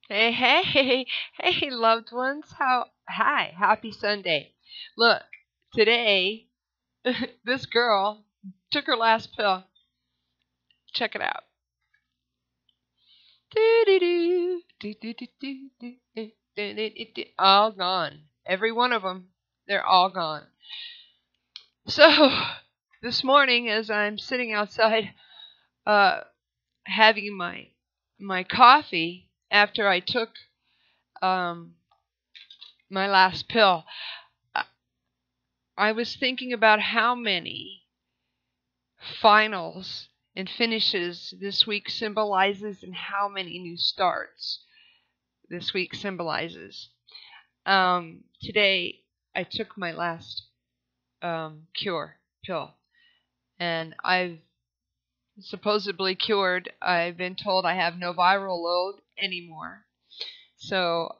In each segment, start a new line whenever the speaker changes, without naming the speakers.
Hey, hey, hey, loved ones. Hi, happy Sunday. Look, today, this girl took her last pill. Check it out. All gone. Every one of them. They're all gone. So, this morning, as I'm sitting outside, uh, having my coffee after I took um, my last pill, I was thinking about how many finals and finishes this week symbolizes and how many new starts this week symbolizes. Today, I took my last cure pill, and I've supposedly cured. I've been told I have no viral load anymore. So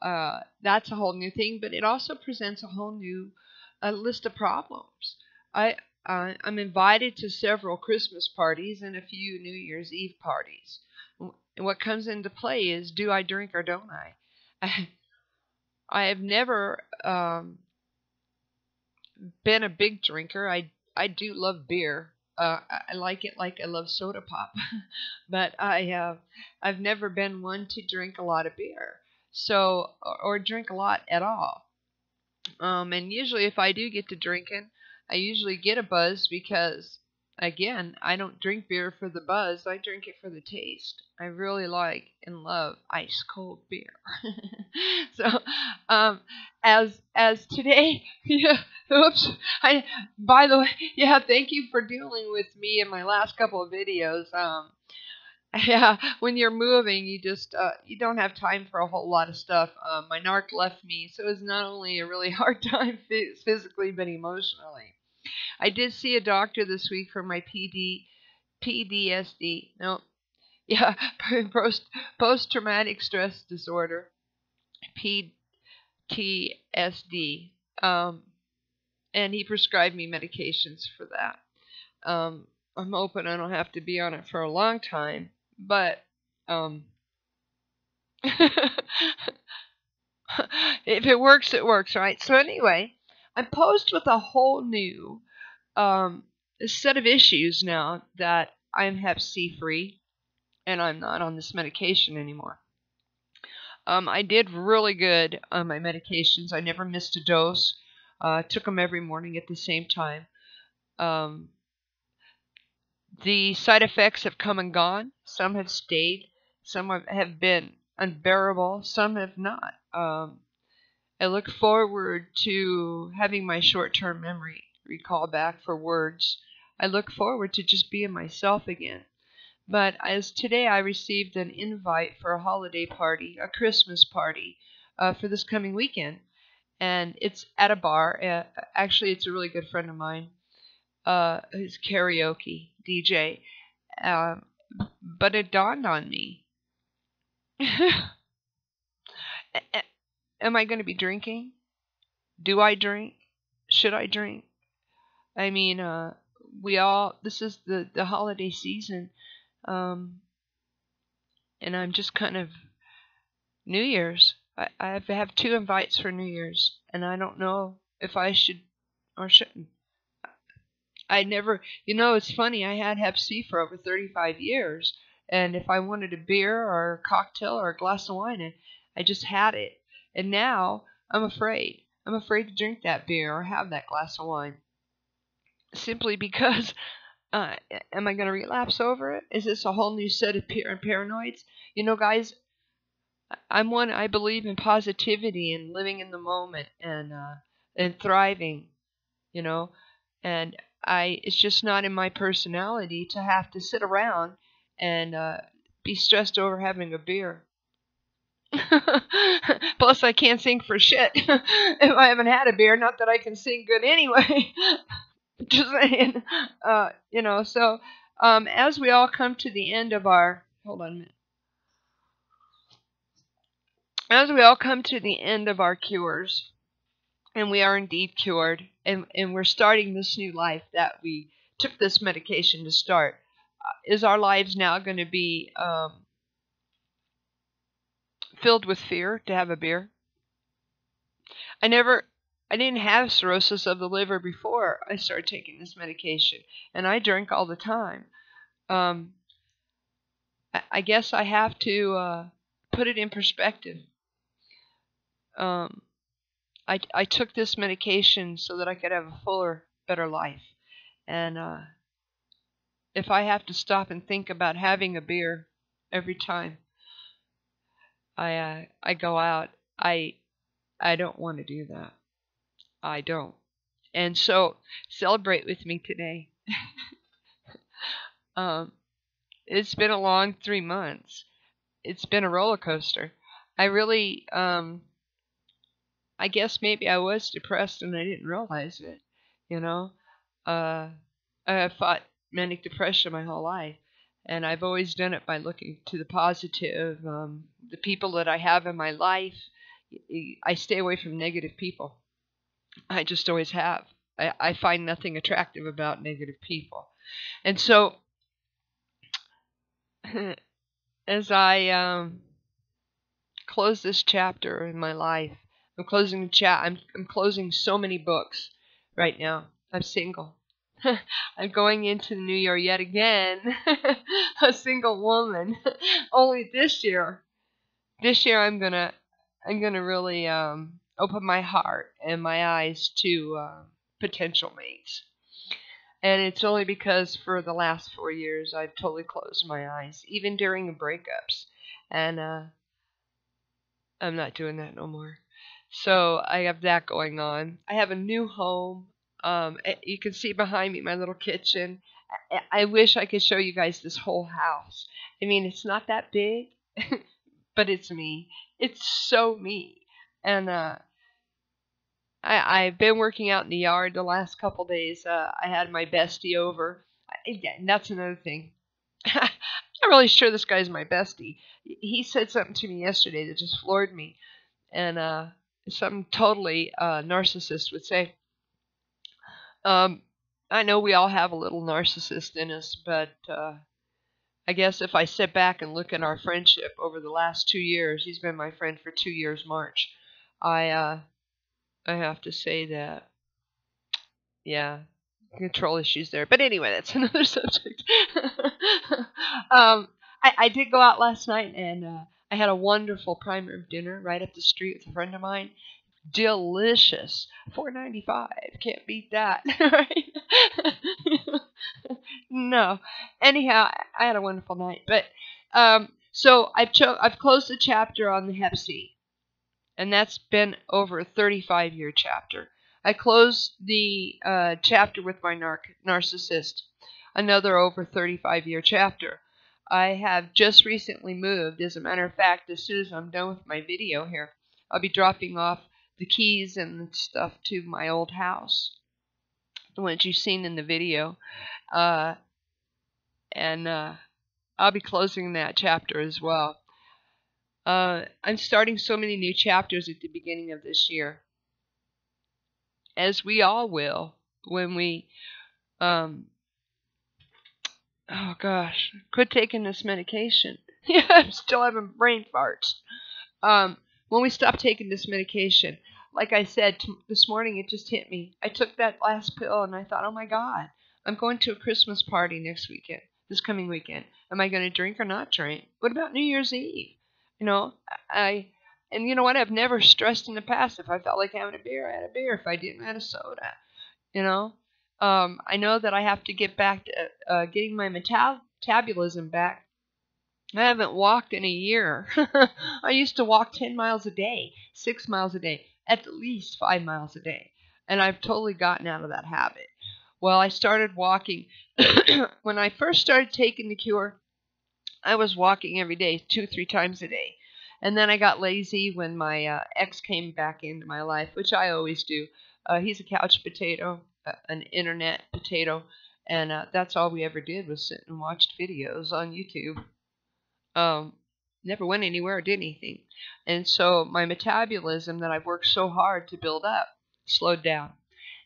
that's a whole new thing, but it also presents a whole new list of problems. I I'm invited to several Christmas parties and a few New Year's Eve parties. And what comes into play is, do I drink or don't I? I have never been a big drinker. I do love beer. I like it like I love soda pop, but I've never been one to drink a lot of beer, so or drink a lot at all. And usually, if I do get to drinking, I usually get a buzz because, again, I don't drink beer for the buzz. I drink it for the taste. I really like and love ice cold beer. So, um, as today, yeah. Oops. I. By the way, yeah. Thank you for dealing with me in my last couple of videos. Yeah, when you're moving, you don't have time for a whole lot of stuff. My narc left me, so it was not only a really hard time physically but emotionally. I did see a doctor this week for my PDSD. No, yeah, post traumatic stress disorder, PTSD. And he prescribed me medications for that. I'm hoping I don't have to be on it for a long time, but um, if it works, it works, right? So anyway, I'm posed with a whole new um, set of issues now that I'm Hep C free and I'm not on this medication anymore. I did really good on my medications. I never missed a dose. Took them every morning at the same time. Um, the side effects have come and gone. Some have stayed. Some have been unbearable. Some have not. I look forward to having my short-term memory recall back for words. I look forward to just being myself again. But as today I received an invite for a holiday party, a Christmas party, for this coming weekend. And it's at a bar. Actually, it's a really good friend of mine, who's karaoke DJ. Um, but it dawned on me. Am I going to be drinking? Do I drink? Should I drink? I mean, this is the holiday season, um, and I'm just kind of New Year's. I have two invites for New Year's, and I don't know if I should or shouldn't. I never, it's funny. I had Hep C for over 35 years, and if I wanted a beer or a cocktail or a glass of wine, I just had it. And now I'm afraid. I'm afraid to drink that beer or have that glass of wine, simply because uh, am I going to relapse over it? Is this a whole new set of paranoids? Guys, I believe in positivity and living in the moment and thriving. You know, and it's just not in my personality to have to sit around and be stressed over having a beer. Plus, I can't sing for shit if I haven't had a beer. Not that I can sing good anyway. Just saying. So as we all come to the end of our, hold on a minute. As we all come to the end of our cures, and we are indeed cured, and we're starting this new life that we took this medication to start, is our lives now going to be filled with fear to have a beer. I didn't have cirrhosis of the liver before I started taking this medication, and I drank all the time. I guess I have to put it in perspective. I took this medication so that I could have a fuller, better life. And if I have to stop and think about having a beer every time I go out, I don't want to do that. I don't. And so celebrate with me today. It's been a long 3 months. It's been a roller coaster. I really, I guess maybe I was depressed and I didn't realize it. You know, I have fought manic depression my whole life, and I've always done it by looking to the positive. The people that I have in my life, I stay away from negative people. I just always have. I find nothing attractive about negative people. And so, as I close this chapter in my life, I'm closing the I'm closing so many books right now. I'm single. I'm going into the new year yet again, a single woman. Only this year I'm gonna really open my heart and my eyes to potential mates. And it's only because for the last 4 years I've totally closed my eyes, even during the breakups. And I'm not doing that no more. So I have that going on. I have a new home. You can see behind me my little kitchen. I wish I could show you guys this whole house. I mean, it's not that big, but it's me. It's so me. And I've been working out in the yard the last couple days. I had my bestie over. Yeah, and that's another thing. I'm not really sure this guy's my bestie. He said something to me yesterday that just floored me. And something totally narcissist would say. I know we all have a little narcissist in us, but I guess if I sit back and look at our friendship over the last 2 years, he's been my friend for 2 years, March. I have to say that, yeah, control issues there. But anyway, that's another subject. I did go out last night, and I had a wonderful prime rib dinner right up the street with a friend of mine. Delicious. $4.95. Can't beat that, right? No. Anyhow, I had a wonderful night. But so I've closed the chapter on the Hep C, and that's been over a 35-year chapter. I closed the chapter with my narcissist, another over 35-year chapter. I have just recently moved. As a matter of fact, as soon as I'm done with my video here, I'll be dropping off the keys and stuff to my old house, the ones you've seen in the video. And I'll be closing that chapter as well. I'm starting so many new chapters at the beginning of this year, as we all will when we, oh gosh, quit taking this medication. Yeah, I'm still having brain farts. When we stop taking this medication, like I said, this morning it just hit me. I took that last pill and I thought, oh my God, I'm going to a Christmas party this coming weekend. Am I going to drink or not drink? What about New Year's Eve? You know, and you know what? I've never stressed in the past. If I felt like having a beer, I had a beer. If I didn't, I had a soda. You know, I know that I have to get back to getting my metabolism back. I haven't walked in a year. I used to walk 10 miles a day, 6 miles a day, at least 5 miles a day. And I've totally gotten out of that habit. Well, I started walking. When I first started taking the cure, I was walking every day, 2-3 times a day. And then I got lazy when my ex came back into my life, which I always do. He's a couch potato, an internet potato. And that's all we ever did was sit and watch videos on YouTube. Never went anywhere or did anything. And so my metabolism that I've worked so hard to build up slowed down.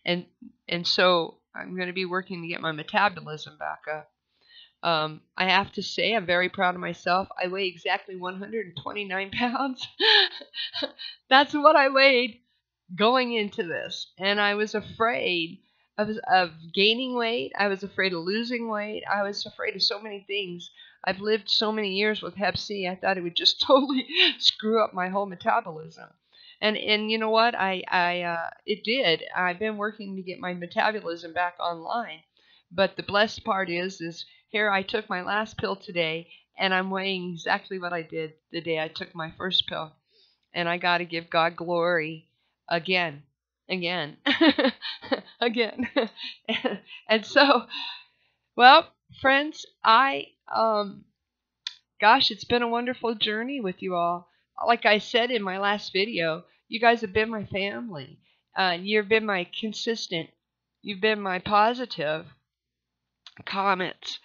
And so I'm going to be working to get my metabolism back up. I have to say I'm very proud of myself. I weigh exactly 129 pounds. That's what I weighed going into this. And I was afraid of gaining weight. I was afraid of losing weight. I was afraid of so many things. I've lived so many years with Hep C. I thought it would just totally screw up my whole metabolism. And you know what? It did. I've been working to get my metabolism back online. But the blessed part is here I took my last pill today, and I'm weighing exactly what I did the day I took my first pill. And I got to give God glory again, again, again. And so, well, friends, gosh, it's been a wonderful journey with you all. Like I said in my last video, you guys have been my family. You've been my consistent. You've been my positive comments.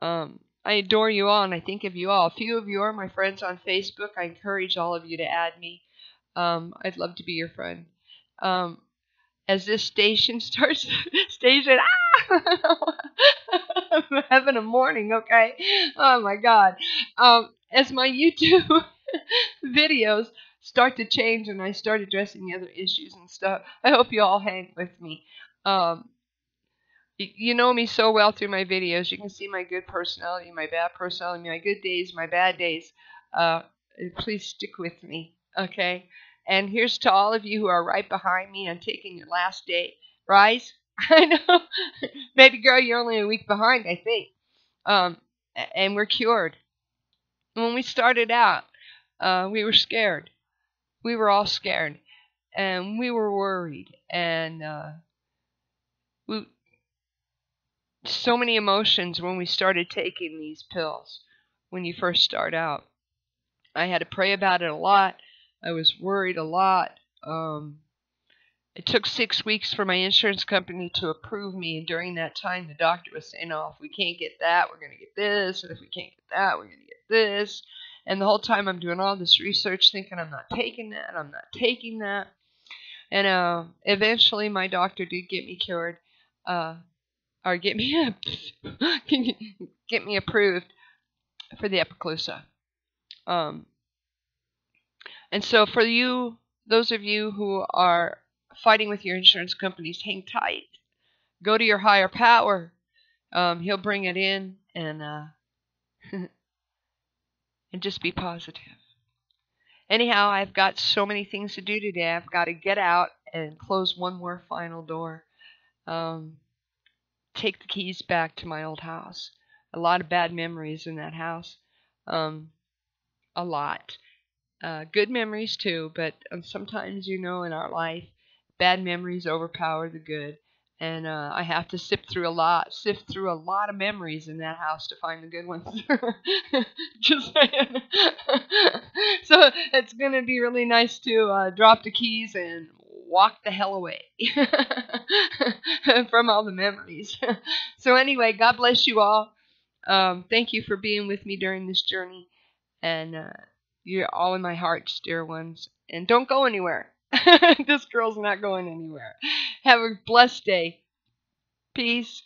I adore you all, and I think of you all. A few of you are my friends on Facebook. I encourage all of you to add me. I'd love to be your friend. As this station starts, I'm having a morning, okay? Oh my God. As my YouTube videos start to change and I start addressing the other issues and stuff, I hope you all hang with me. You know me so well through my videos. You can see my good personality, my bad personality, my good days, my bad days. Please stick with me, okay? And here's to all of you who are right behind me and taking your last day. Rise. I know. Baby girl, you're only a week behind, I think. And we're cured. When we started out, we were scared. We were all scared. And we were worried. And so many emotions when we started taking these pills when you first start out. I had to pray about it a lot. I was worried a lot. It took 6 weeks for my insurance company to approve me, and during that time the doctor was saying, oh, if we can't get that, we're going to get this, and if we can't get that, we're going to get this. And the whole time I'm doing all this research thinking I'm not taking that, I'm not taking that. And eventually my doctor did get me cured. Or get me get me approved for the Epiclusa. And so for you, those of you who are fighting with your insurance companies, hang tight. Go to your higher power. He'll bring it in, and and just be positive. Anyhow, I've got so many things to do today. I've got to get out and close one more final door. Take the keys back to my old house. A lot of bad memories in that house. A lot. Good memories too, but sometimes, you know, in our life, bad memories overpower the good. And I have to sift through a lot of memories in that house to find the good ones. Just saying. So it's going to be really nice to drop the keys and walk the hell away from all the memories. So anyway, God bless you all. Thank you for being with me during this journey. And you're all in my hearts, dear ones. And don't go anywhere. This girl's not going anywhere. Have a blessed day. Peace.